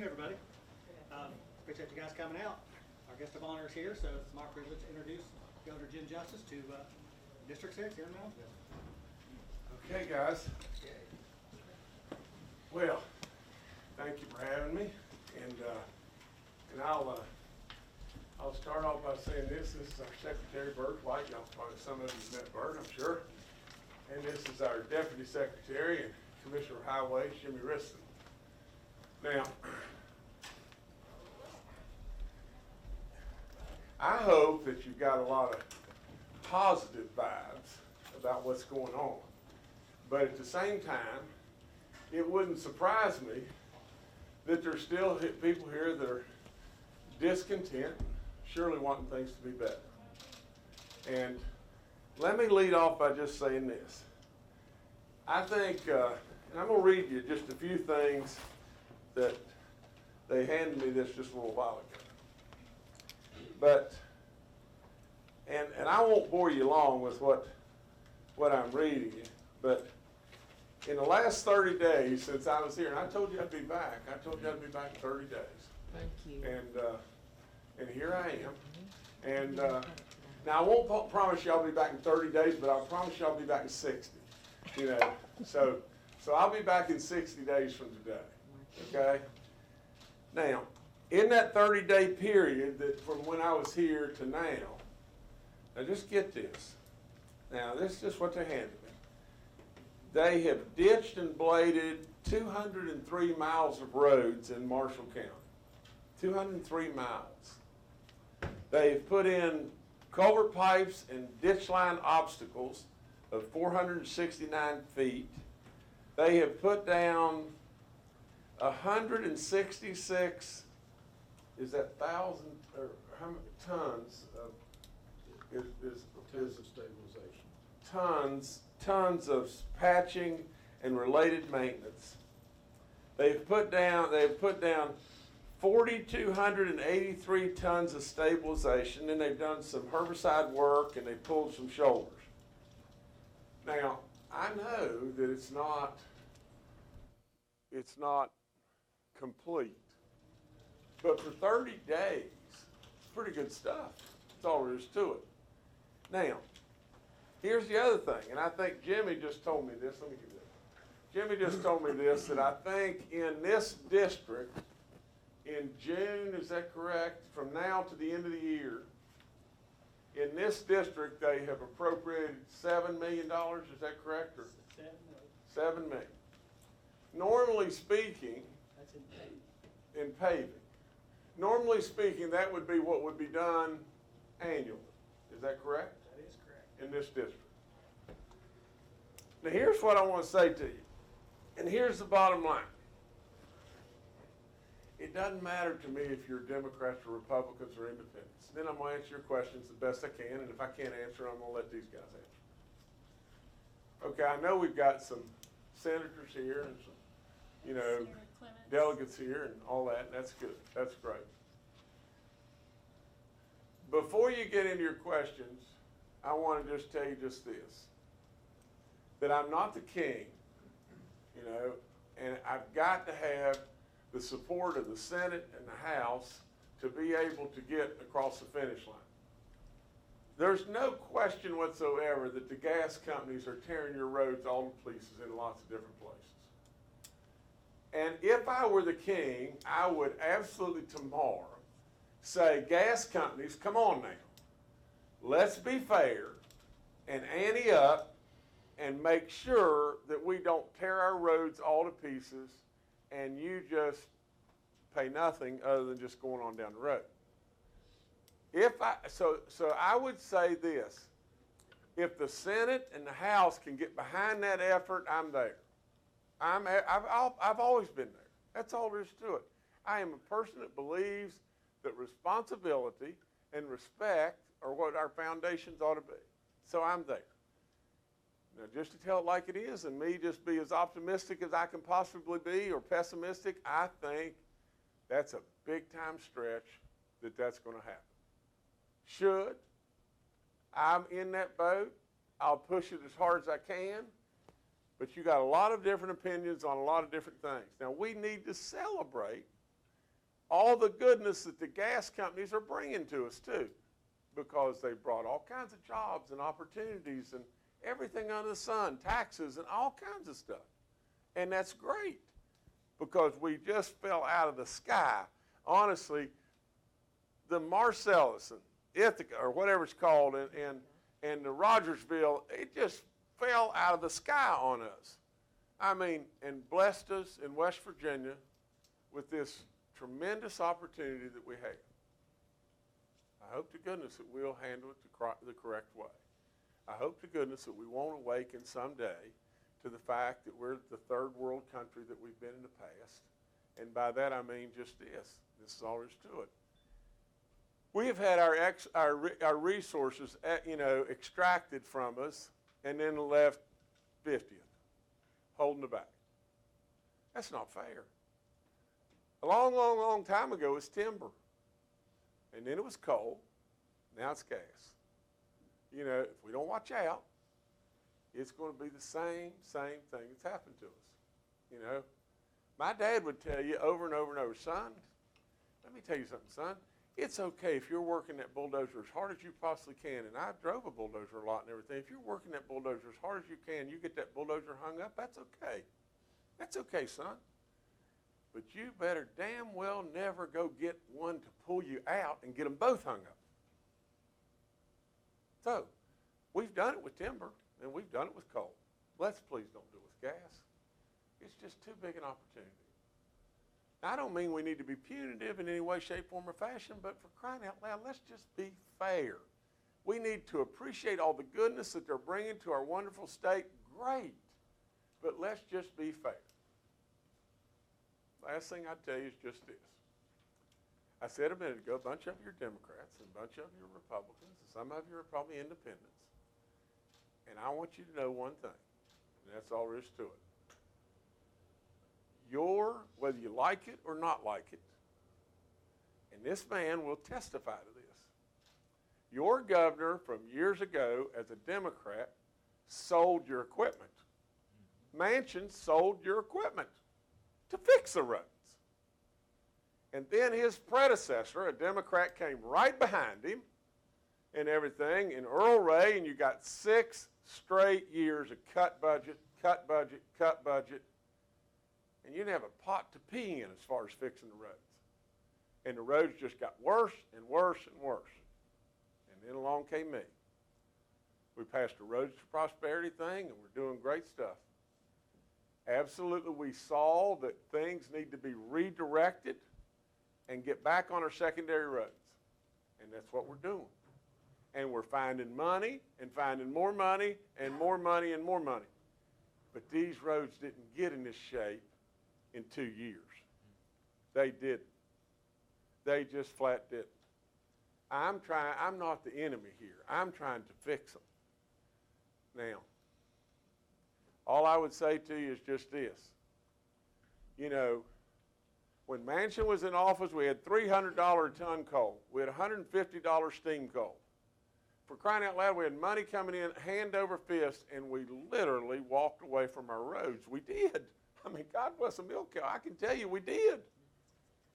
everybody. Appreciate you guys coming out. Our guest of honor is here, so it's my privilege to introduce Governor Jim Justice to District 6 here in Moundsville. Okay, guys. Well, thank you for having me, and I'll start off by saying this. This is our Secretary Bert White. Y'all probably some of you met Bert, I'm sure. And this is our Deputy Secretary and Commissioner of Highways, Jimmy Riston. Now, I hope that you've got a lot of positive vibes about what's going on. But at the same time, it wouldn't surprise me that there's still people here that are discontent, surely wanting things to be better. And let me lead off by just saying this. I think, and I'm going to read you just a few things that they handed me this just a little while ago. But, and I won't bore you long with what I'm reading you, but in the last 30 days since I was here, and I told you I'd be back. I told you I'd be back in 30 days. Thank you. And here I am. And now I won't promise you I'll be back in 30 days, but I'll promise you I'll be back in 60. You know, so I'll be back in 60 days from today. Okay. Now, in that 30-day period that from when I was here to now just get this. Now, this is just what they handed me. They have ditched and bladed 203 miles of roads in Marshall County. 203 miles. They've put in culvert pipes and ditch line obstacles of 469 feet. They have put down 166, is that thousand, or how many tons of, Tons of stabilization. Tons of patching and related maintenance. They've put down 4,283 tons of stabilization, and they've done some herbicide work, and they pulled some shoulders. Now, I know that it's not complete, but for 30 days, it's pretty good stuff. That's all there is to it. Now, here's the other thing, and I think Jimmy just told me this. Let me give you this. Jimmy just told me this, that I think in this district, in June, is that correct? From now to the end of the year, in this district, they have appropriated $7 million. Is that correct? Or $7 million. Normally speaking, That's in paving. in paving. Normally speaking, that would be what would be done annually. Is that correct? That is correct. In this district. Now here's what I want to say to you, and here's the bottom line. It doesn't matter to me if you're Democrats or Republicans or independents. Then I'm going to answer your questions the best I can, and if I can't answer, I'm going to let these guys answer. Okay, I know we've got some senators here and some, delegates here and all that, and that's good. That's great. Before you get into your questions, I want to just tell you just this, that I'm not the king, and I've got to have the support of the Senate and the House to be able to get across the finish line. There's no question whatsoever that the gas companies are tearing your roads all to pieces in lots of different places. And if I were the king, I would absolutely tomorrow say, gas companies, come on now. Let's be fair and ante up and make sure that we don't tear our roads all to pieces and you just pay nothing other than just going on down the road. So I would say this, if the Senate and the House can get behind that effort, I'm there. I've always been there. That's all there is to it. I am a person that believes that responsibility and respect are what our foundations ought to be. So I'm there. Now, just to tell it like it is and me just be as optimistic as I can possibly be or pessimistic, I think that's a big-time stretch that that's going to happen. Should I'm in that boat, I'll push it as hard as I can, but you got a lot of different opinions on a lot of different things. Now, we need to celebrate all the goodness that the gas companies are bringing to us too, because they brought all kinds of jobs and opportunities and everything under the sun, taxes and all kinds of stuff. And that's great, because we just fell out of the sky. Honestly, the Marcellus and Ithaca, or whatever it's called, and the Rogersville, it just fell out of the sky on us. I mean, and blessed us in West Virginia with this tremendous opportunity that we have. I hope to goodness that we'll handle it the correct way. I hope to goodness that we won't awaken someday to the fact that we're the third world country that we've been in the past. And by that I mean just this. This is all there is to it. We have had our resources, extracted from us and then left 50th, holding the bag. That's not fair. A long, long, long time ago, it was timber. And then it was coal. Now it's gas. If we don't watch out, it's going to be the same thing that's happened to us. My dad would tell you over and over and over, son, let me tell you something, son. It's okay if you're working that bulldozer as hard as you possibly can, and I drove a bulldozer a lot and everything. If you're working that bulldozer as hard as you can, you get that bulldozer hung up, that's okay. That's okay, son. But you better damn well never go get one to pull you out and get them both hung up. So, we've done it with timber, and we've done it with coal. Let's please don't do it with gas. It's just too big an opportunity. Now, I don't mean we need to be punitive in any way, shape, form, or fashion, but for crying out loud, let's just be fair. We need to appreciate all the goodness that they're bringing to our wonderful state. Great. But let's just be fair. Last thing I'd tell you is just this. I said a minute ago, a bunch of you are Democrats, and a bunch of you are Republicans, and some of you are probably independents. And I want you to know one thing, and that's all there is to it. Whether you like it or not like it, and this man will testify to this, your governor from years ago as a Democrat sold your equipment. Manchin sold your equipment to fix the roads. And then his predecessor, a Democrat, came right behind him and everything, and Earl Ray, and you got 6 straight years of cut budget, cut budget, cut budget, and you didn't have a pot to pee in as far as fixing the roads. And the roads just got worse and worse and worse. And then along came me. We passed a Roads to Prosperity thing, and we're doing great stuff. Absolutely, we saw that things need to be redirected and get back on our secondary roads. And that's what we're doing. And we're finding money and finding more money and more money and more money. But these roads didn't get in this shape in 2 years. They didn't. They just flat didn't. I'm not the enemy here. I'm trying to fix them. Now, all I would say to you is just this. When Manchin was in office, we had $300 a ton coal. We had $150 steam coal. For crying out loud, we had money coming in hand over fist, and we literally walked away from our roads. We did. I mean, God bless a milk cow. I can tell you we did.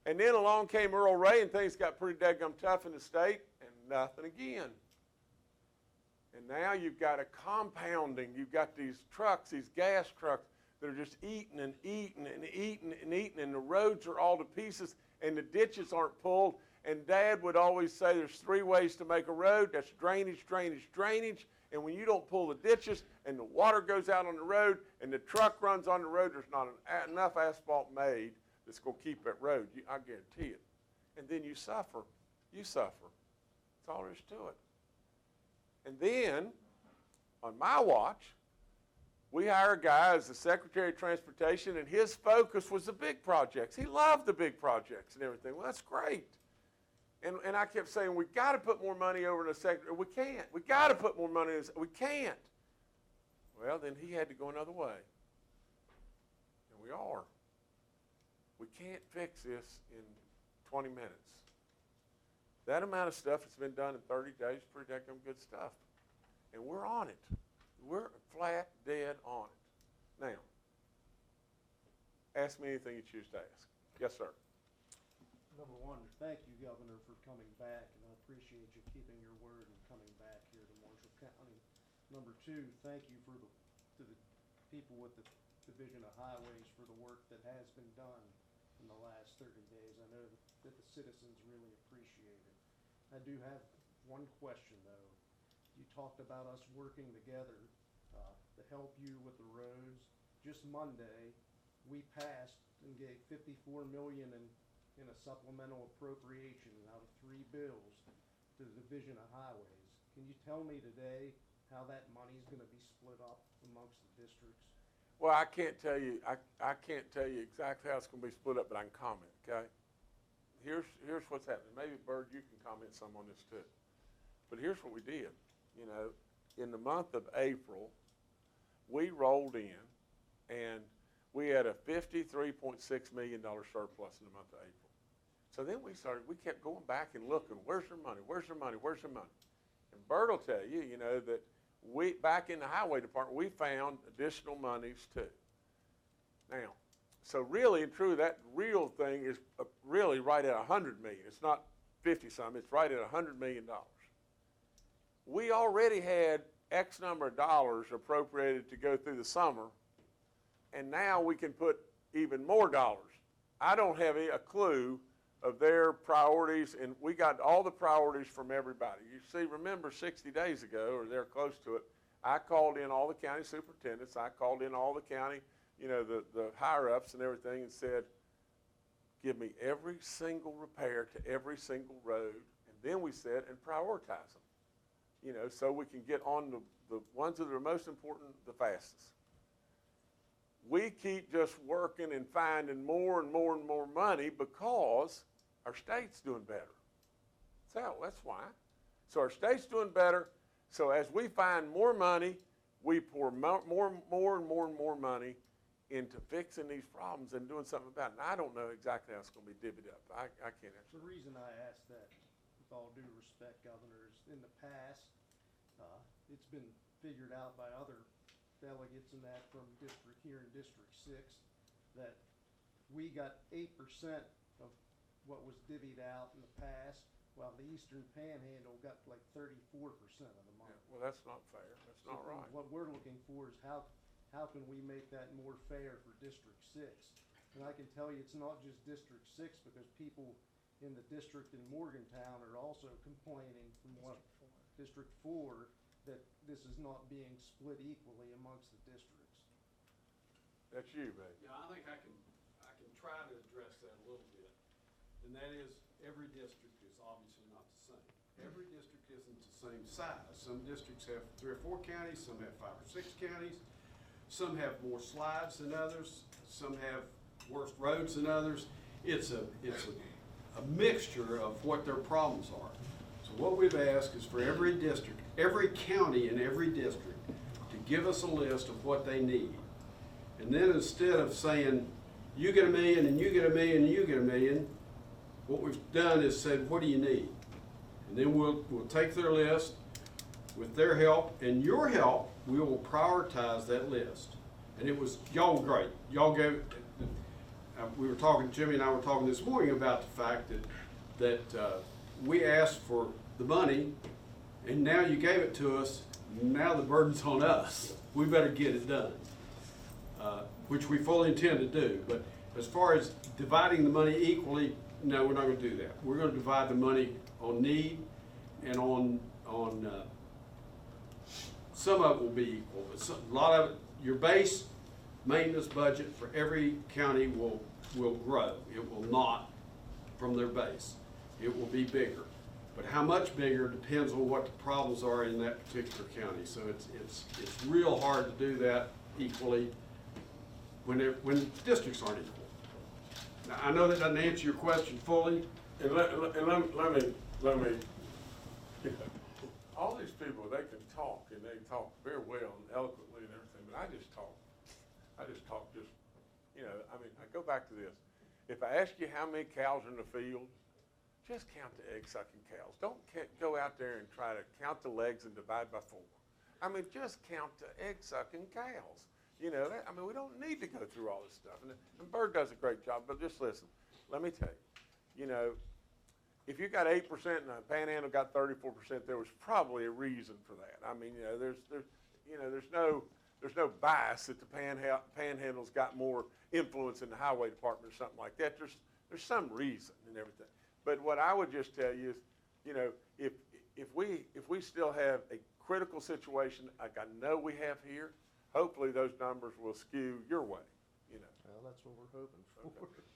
And then along came Earl Ray, and things got pretty daggum tough in the state, and nothing again. And now you've got a compounding. You've got these trucks, these gas trucks, that are just eating and eating and eating and eating, and the roads are all to pieces, and the ditches aren't pulled. And Dad would always say there's 3 ways to make a road. That's drainage, drainage, drainage. And when you don't pull the ditches and the water goes out on the road and the truck runs on the road, there's not enough asphalt made that's going to keep that road. I guarantee it. And then you suffer. You suffer. That's all there is to it. And then, on my watch, we hire a guy as the Secretary of Transportation, and his focus was the big projects. He loved the big projects and everything. Well, that's great. And I kept saying, we got to put more money over in the sector. We can't. We got to put more money in the We can't. Well, then he had to go another way. And we are. We can't fix this in 20 minutes. That amount of stuff that's been done in 30 days is pretty damn good stuff. And we're on it. We're flat dead on it. Now, ask me anything you choose to ask. Yes, sir. Number one, thank you, Governor, for coming back, and I appreciate you keeping your word and coming back here to Marshall County. Number two, thank you to the people with the Division of Highways for the work that has been done in the last 30 days. I know that the citizens really appreciate it. I do have one question, though. You talked about us working together to help you with the roads. Just Monday, we passed and gave $54 million in a supplemental appropriation out of 3 bills to the Division of Highways. Can you tell me today how that money's gonna be split up amongst the districts? Well, I can't tell you, I can't tell you exactly how it's gonna be split up, but I can comment, okay? Here's what's happening. Maybe Bird, you can comment some on this too. But here's what we did. You know, in the month of April, we rolled in and we had a $53.6 million surplus in the month of April. So then we kept going back and looking, where's their money, where's their money, where's their money? And Bert will tell you, you know, that back in the highway department, we found additional monies too. Now, so really and true, that real thing is really right at $100 million. It's not 50-some, it's right at $100 million. We already had X number of dollars appropriated to go through the summer, and now we can put even more dollars. I don't have a clue of their priorities, and we got all the priorities from everybody. You see, remember 60 days ago, or they're close to it, I called in all the county superintendents, I called in all the county, you know, the higher-ups and everything, and said, give me every single repair to every single road, and then we said, and prioritize them, you know, so we can get on the ones that are most important the fastest. We keep just working and finding more and more and more money because our state's doing better. That's why. So our state's doing better. So as we find more money, we pour more and more money into fixing these problems and doing something about it. And I don't know exactly how it's going to be divvied up. I can't answer. The reason I asked that, with all due respect, Governor, is in the past, it's been figured out by other delegates and that from here in District 6, that we got 8% of what was divvied out in the past, while the Eastern Panhandle got like 34% of the money. Yeah, well, that's not fair. That's not right. What we're looking for is how can we make that more fair for District 6? And I can tell you it's not just District 6, because people in the district in Morgantown are also complaining from District 4 that this is not being split equally amongst the districts. That's you, babe. Yeah, I think I can try to address that a little bit. And that is, every district is obviously not the same. Every district isn't the same size. Some districts have 3 or 4 counties, some have 5 or 6 counties, some have more slides than others, some have worse roads than others. It's a mixture of what their problems are. So what we've asked is for every district, every county in every district, to give us a list of what they need. And then instead of saying, you get $1 million and you get $1 million and you get $1 million, what we've done is said, what do you need? And then we'll take their list. With their help and your help, we will prioritize that list. And it was, y'all were great. Y'all gave, we were talking, Jimmy and I were talking this morning about the fact that we asked for the money, and now you gave it to us. Now the burden's on us. We better get it done, which we fully intend to do. But as far as dividing the money equally, no, we're not going to do that. We're going to divide the money on need, and on some of it will be equal, but a lot of it, your base maintenance budget for every county will grow. It will not from their base. It will be bigger. But how much bigger depends on what the problems are in that particular county. So it's real hard to do that equally when districts aren't equal. Now, I know that doesn't answer your question fully. And let me, all these people, they can talk, and they talk very well and eloquently and everything, but I just talk you know, I mean, I go back to this. If I ask you how many cows are in the field, just count the egg-sucking cows. Don't go out there and try to count the legs and divide by 4. I mean, just count the egg-sucking cows. You know, I mean, we don't need to go through all this stuff. And Bird does a great job, but just listen. Let me tell you, you know, if you got 8% and the Panhandle got 34%, there was probably a reason for that. I mean, you know, there's no bias that the Panhandle's got more influence in the highway department or something like that. There's some reason and everything. But what I would just tell you is, you know, if we still have a critical situation like I know we have here, hopefully those numbers will skew your way, you know. Well, that's what we're hoping for. Okay.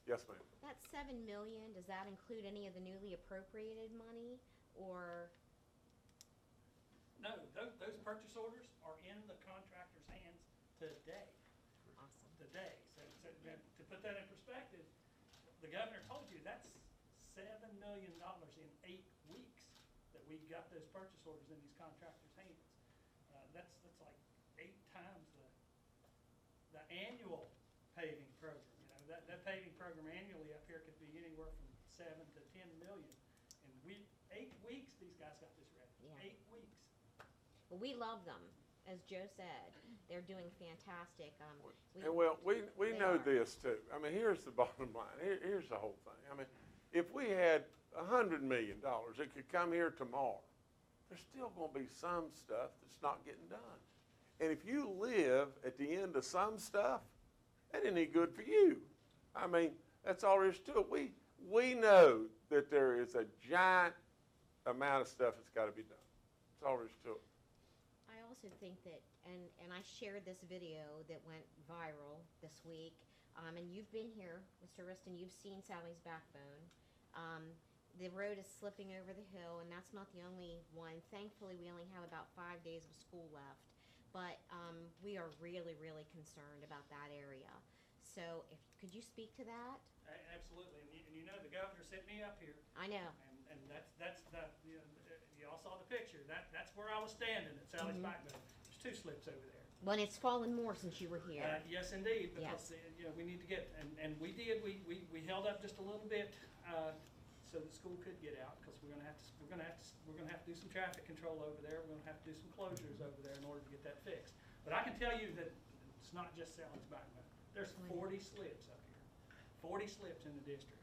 Yes, ma'am. That $7 million, does that include any of the newly appropriated money, or? No, those purchase orders are in the contractor's hands today. Awesome. Today. So to put that in perspective, the governor told you that's $7 million in 8 weeks that we got those purchase orders in these contractors' hands. That's like 8 times the annual paving program. You know, that paving program annually up here could be anywhere from 7 to 10 million. And 8 weeks these guys got this ready. Yeah. 8 weeks. Well, we love them, as Joe said. They're doing fantastic. And well, we They know are. this too. I mean, here's the bottom line. Here's the whole thing. I mean, if we had $100 million that could come here tomorrow, there's still going to be some stuff that's not getting done. And if you live at the end of some stuff, that ain't any good for you. I mean, that's all there is to it. We know that there is a giant amount of stuff that's got to be done. That's all there is to it. I also think that, and I shared this video that went viral this week, and you've been here, Mr. Riston, you've seen Sally's Backbone. The road is slipping over the hill, and that's not the only one. Thankfully, we only have about 5 days of school left, but we are really, really concerned about that area. So could you speak to that? Absolutely. And you know, the governor sent me up here. I know. And that's the, you all saw the picture. That's where I was standing at Sally's Backbone. There's 2 slips over there. Well, it's fallen more since you were here. Yes, indeed, Yes. because, you know, we need to get, and we did, we held up just a little bit, so the school could get out, because we're gonna have to do some traffic control over there. We're gonna have to do some closures over there in order to get that fixed. But I can tell you that it's not just Sally's Backbone. There's 40 slips up here, 40 slips in the district.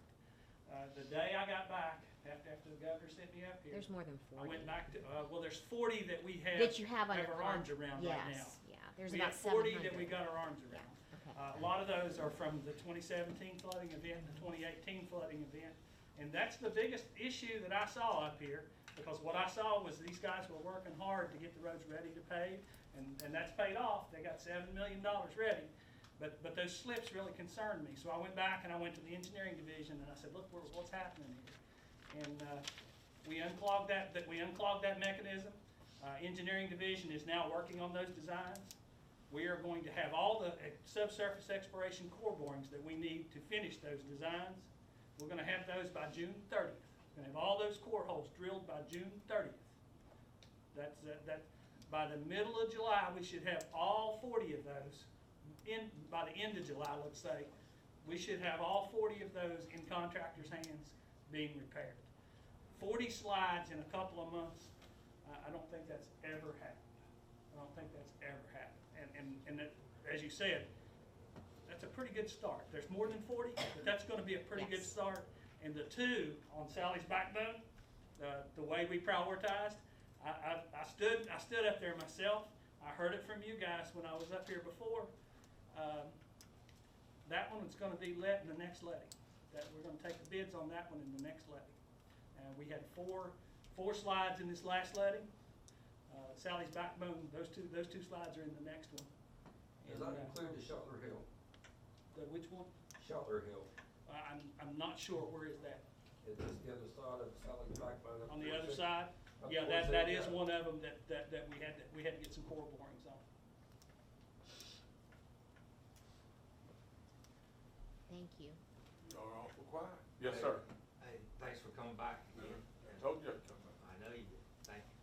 The day I got back, after the governor sent me up here. There's more than 40. I went back to, well, there's 40 that we have. That you have on our arms around right now. Yes, yeah. There's We about have 40 700. that we got our arms Yeah, around. okay. A lot of those are from the 2017 flooding event, the 2018 flooding event. And that's the biggest issue that I saw up here, because what I saw was these guys were working hard to get the roads ready to pave, and that's paid off. They got $7 million ready. But those slips really concerned me. So I went back and I went to the engineering division and I said, look, what's happening here? And we unclogged that mechanism. Engineering division is now working on those designs. We are going to have all the subsurface exploration core borings that we need to finish those designs. We're going to have those by June 30th. We're going to have all those core holes drilled by June 30th. That by the middle of July, we should have all 40 of those. By the end of July, let's say, we should have all 40 of those in contractors' hands being repaired. 40 slides in a couple of months, I don't think that's ever happened. I don't think that's ever happened. And that, as you said, that's a pretty good start. There's more than 40, but that's going to be a pretty good Yes. start. And the 2 on Sally's Backbone, the way we prioritized, I stood up there myself. I heard it from you guys when I was up here before. That one is going to be let in the next letting. That we're going to take the bids on that one in the next letting. We had four slides in this last letting. Sally's Backbone, those two slides are in the next one. Does that include the Shelter Hill? Which one? Shelter Hill. I'm not sure. Where is that? Is this the other side of Sally's Backbone? On the other side? Up Yeah, towards that it, is yeah. one of them that we had to get some core borings on. Thank you. Y'all are awful quiet. Yes, sir. Hey, thanks for coming back again. I told you I'd come back. I know you did, thank you.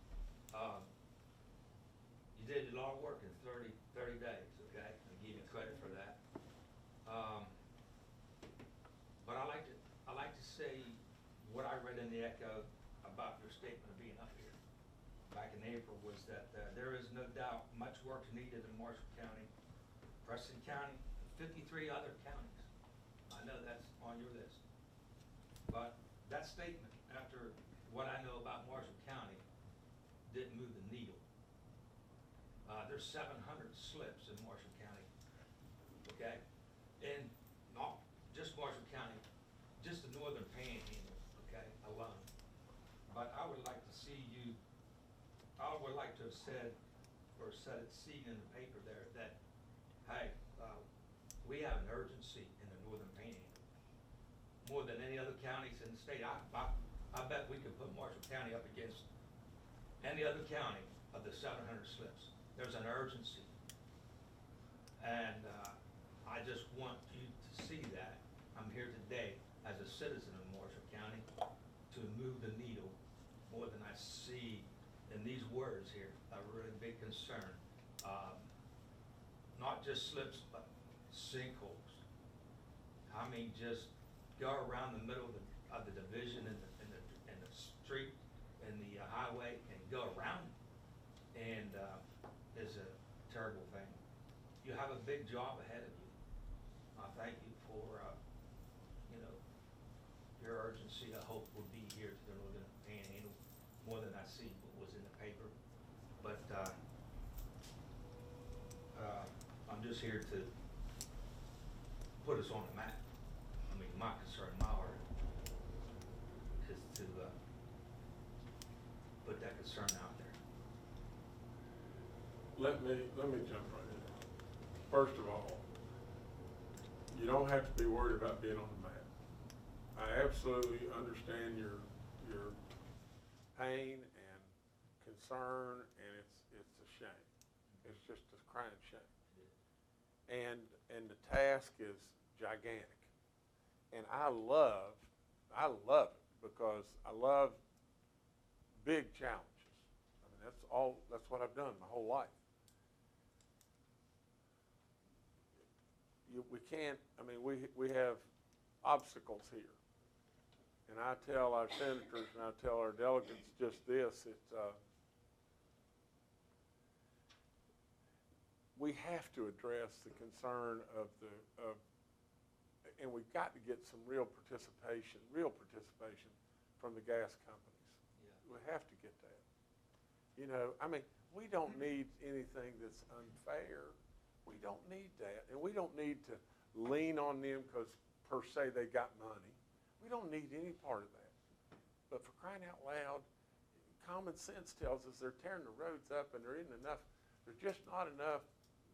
You did a lot of work in 30 days, okay? I give you credit for that. But I like to say what I read in the Echo about your statement of being up here back in April was that there is no doubt much work needed in Marshall County, Preston County, 53 other counties. I know that's on your list. But that statement, after what I know about Marshall County, didn't move the needle. There's 700 slips in Marshall County, okay? And not just Marshall County, just the northern panhandle, okay, alone. But I would like to see you, I would like to have said, or said it seen in the paper there, that, hey, we have an urgency in the northern panhandle. More than any other counties in the state. I bet we could put Marshall County up against any other county of the 700 slips. There's an urgency. And I just want you to see that. I'm here today as a citizen of Marshall County to move the needle more than I see in these words here, a really big concern. Not just slips, but sinkholes. I mean, just go around the middle of the division in the street and the highway and go around it. And is a terrible thing. You have a big job ahead of you. I thank you for, your urgency. I hope will be here to the northern panhandle more than I see what was in the paper. But I'm just here to put us on the map. I mean, my concern, my heart is to put that concern out there. Let me jump right in. First of all, you don't have to be worried about being on the map. I absolutely understand your pain and concern, and it's a shame. It's just a crying shame. And the task is gigantic. And I love it because I love big challenges. I mean, that's what I've done my whole life. We have obstacles here. And I tell our senators and I tell our delegates just this, we have to address the concern and we've got to get some real participation from the gas companies. Yeah. We have to get that. We don't need anything that's unfair. We don't need that. And we don't need to lean on them because per se they got money. We don't need any part of that. But for crying out loud, common sense tells us they're tearing the roads up and there's just not enough,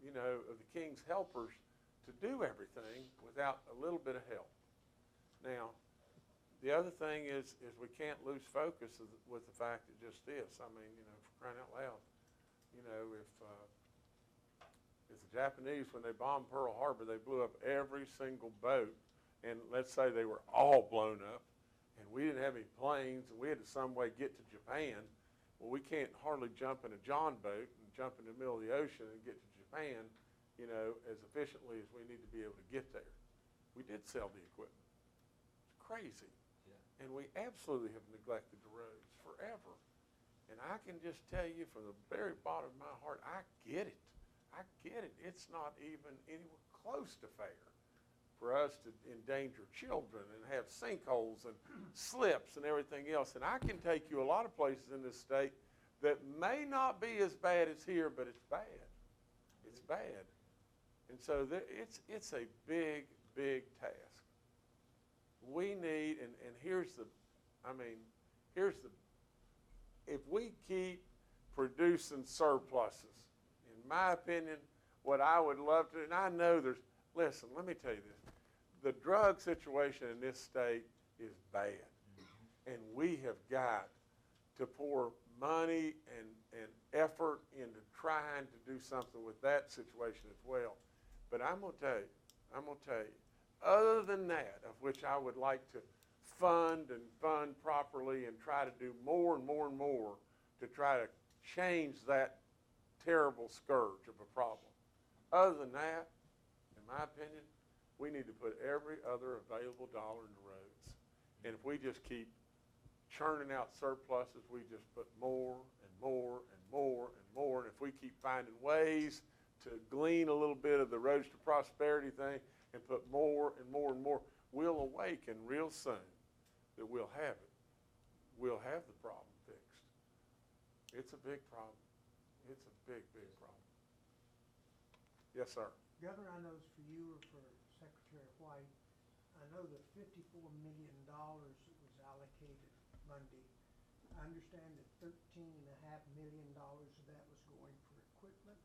of the king's helpers to do everything without a little bit of help. Now, the other thing is we can't lose focus with the fact that just this. I mean, for crying out loud, if the Japanese, when they bombed Pearl Harbor, they blew up every single boat, and let's say they were all blown up, and we didn't have any planes, and we had to some way get to Japan. Well, we can't hardly jump in a John boat and jump in the middle of the ocean and get to Japan, as efficiently as we need to be able to get there. We did sell the equipment. It's crazy. Yeah. And we absolutely have neglected the roads forever. And I can just tell you from the very bottom of my heart, I get it. I get it. It's not even anywhere close to fair for us to endanger children and have sinkholes and slips and everything else. And I can take you a lot of places in this state that may not be as bad as here, but it's bad. It's bad. And so it's a big, big task. We need, and if we keep producing surpluses, in my opinion, what I would love to, and I know listen, let me tell you this. The drug situation in this state is bad. And we have got to pour money and effort into trying to do something with that situation as well. But I'm going to tell you, other than that, of which I would like to fund properly and try to do more and more and more to try to change that terrible scourge of a problem. Other than that, in my opinion, we need to put every other available dollar into roads. And if we just keep churning out surpluses, we just put more and more and more and more. And if we keep finding ways to glean a little bit of the roads to prosperity thing and put more and more and more, we'll awaken real soon that we'll have it. We'll have the problem fixed. It's a big problem. It's a big, big problem. Yes, sir. Governor, I know it's for you or for Secretary White. I know the $54 million that was allocated Monday. I understand that $13.5 million of that was going for equipment.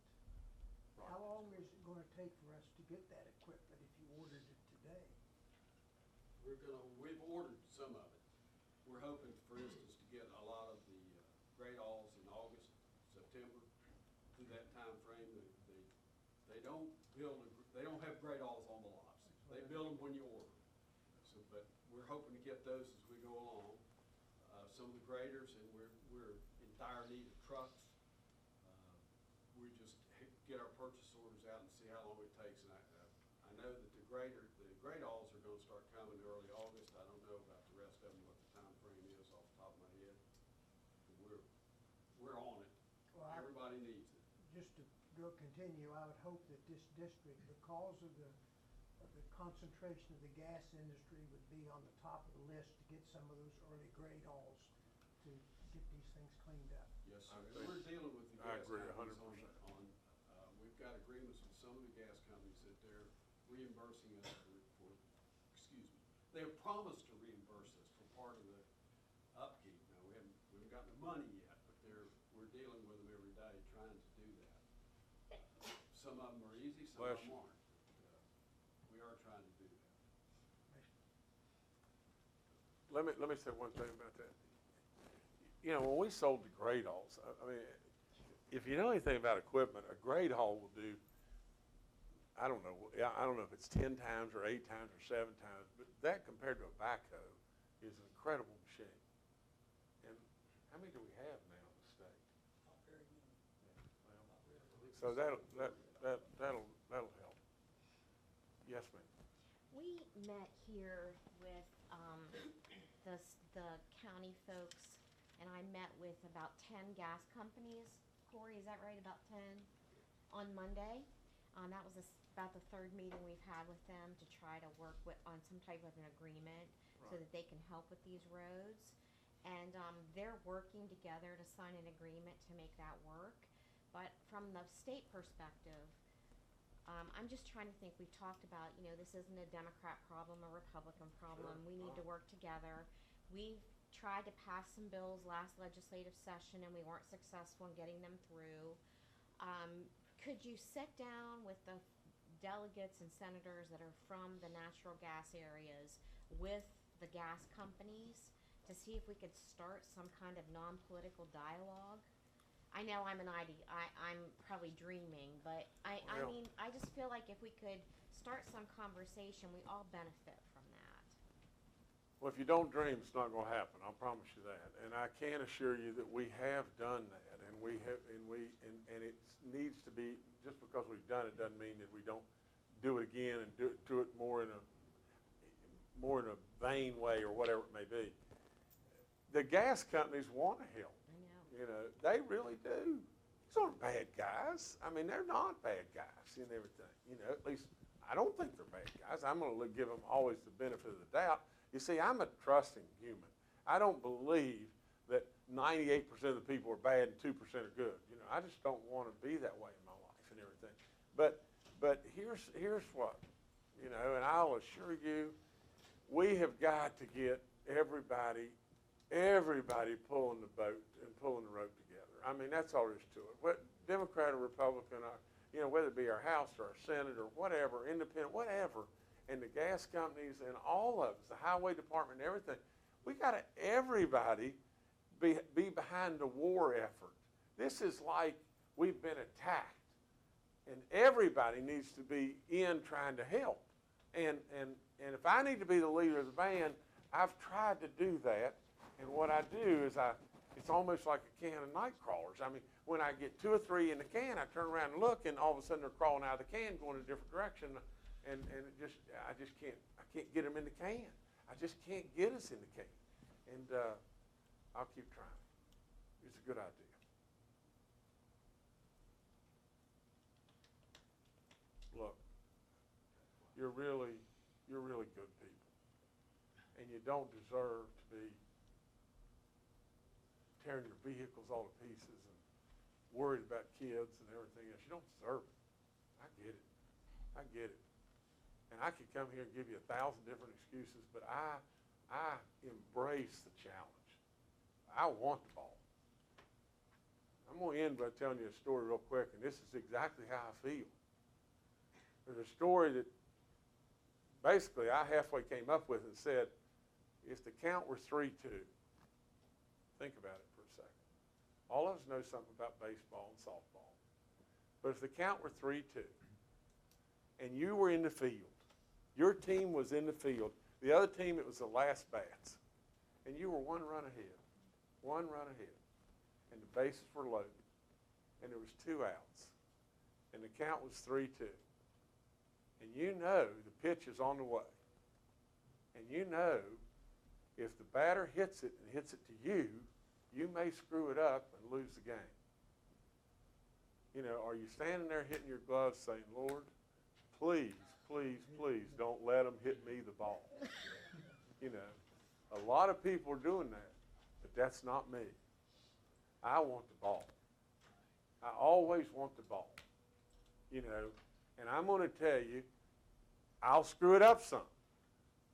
Right. How long is it gonna take for us to get that equipment if you ordered it today? We've ordered some of it. We're hoping, for instance, to get a lot of the great alls in August, September, through that time frame. They don't build, they don't have great alls on the lots. They build them when you order them. So, but we're hoping to get those as we go along. Some of the graders, and we're in dire need of trucks. We just get our purchase orders out and see how long it takes. And I know that the great alls are gonna start coming early August. I don't know about the rest of them, what the time frame is off the top of my head. But we're on it. Well, Everybody needs it. Just to continue, I would hope that this district, because of the concentration of the gas industry, would be on the top of the list to get some of those early grade alls to get these things cleaned up. Yes, I sir. think- We're dealing with the I gas agree companies 100%. we've got agreements with some of the gas companies that they're reimbursing us for, excuse me, they have promised to reimburse us for part of the upkeep. Now, we haven't gotten the money yet, but we're dealing with them every day, trying to do that. Some of them are easy, some of Bless them you. aren't. But, we are trying to do that. Let me say one thing about that. You know, when we sold the grade alls, I mean, if you know anything about equipment, a grade haul will do, I don't know if it's 10 times or 8 times or 7 times, but that compared to a backhoe is an incredible machine. And how many do we have now in the state? Not very many. So that'll help. Yes, ma'am. We met here with the county folks, and I met with about 10 gas companies. Corey, is that right, about 10? On Monday. That was about the third meeting we've had with them to try to work on some type of an agreement so Right. that they can help with these roads. And they're working together to sign an agreement to make that work. But from the state perspective, I'm just trying to think, we've talked about, this isn't a Democrat problem, a Republican problem. Sure. We need to work together. We've tried to pass some bills last legislative session, and we weren't successful in getting them through. Could you sit down with the delegates and senators that are from the natural gas areas with the gas companies to see if we could start some kind of non-political dialogue? I know I'm probably dreaming, but I Well- mean, I just feel like if we could start some conversation, we all benefit from that. Well, if you don't dream, it's not going to happen. I'll promise you that. And I can assure you that we have done that, and it needs to be. Just because we've done it doesn't mean that we don't do it again and do it more in a vain way or whatever it may be. The gas companies want to help. I know. You know, they really do. These aren't bad guys. I mean, they're not bad guys and everything. You know, at least I don't think they're bad guys. I'm going to give them always the benefit of the doubt. You see, I'm a trusting human. I don't believe that 98% of the people are bad and 2% are good. You know, I just don't want to be that way in my life and everything. But here's what, you know, and I'll assure you, we have got to get everybody pulling the boat and pulling the rope together. I mean, that's all there is to it. What Democrat or Republican, you know, whether it be our House or our Senate or whatever, independent, whatever, and the gas companies and all of us, the highway department and everything, we got to everybody be behind the war effort. This is like we've been attacked, and everybody needs to be in trying to help. And if I need to be the leader of the band, I've tried to do that. And what I do is it's almost like a can of night crawlers. I mean, when I get 2 or 3 in the can, I turn around and look, and all of a sudden they're crawling out of the can, going in a different direction, and I can't get them in the can. I just can't get us in the can. And I'll keep trying. It's a good idea. Look, you're really good people. and you don't deserve to be tearing your vehicles all to pieces and worried about kids and everything else. You don't deserve it. I get it. I get it. And I could come here and give you 1,000 different excuses, but I embrace the challenge. I want the ball. I'm going to end by telling you a story real quick, and this is exactly how I feel. There's a story that basically I halfway came up with and said, if the count were 3-2, think about it for a second. All of us know something about baseball and softball. But if the count were 3-2, and you were in the field, your team was in the field, the other team, it was the last bats, and you were one run ahead, and the bases were loaded, and there was 2 outs, and the count was 3-2. And you know the pitch is on the way. And you know if the batter hits it and hits it to you, you may screw it up and lose the game. You know, are you standing there hitting your gloves saying, Lord, please, please, please don't let them hit me the ball? You know, a lot of people are doing that, but that's not me. I want the ball. I always want the ball. You know, and I'm going to tell you, I'll screw it up some,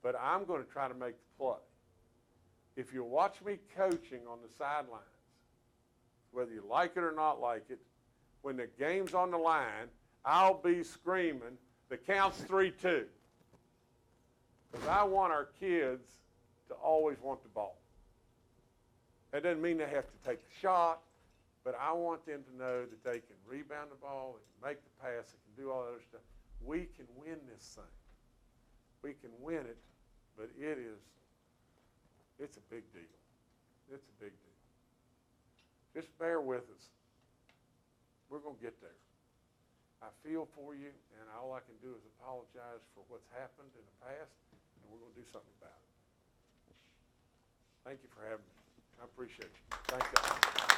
but I'm going to try to make the play. If you watch me coaching on the sidelines, whether you like it or not like it, when the game's on the line, I'll be screaming, the count's 3-2. Because I want our kids to always want the ball. That doesn't mean they have to take the shot, but I want them to know that they can rebound the ball, they can make the pass, they can do all that other stuff. We can win this thing. We can win it, but it's a big deal. It's a big deal. Just bear with us. We're going to get there. I feel for you, and all I can do is apologize for what's happened in the past, and we're going to do something about it. Thank you for having me. I appreciate you. Thank you.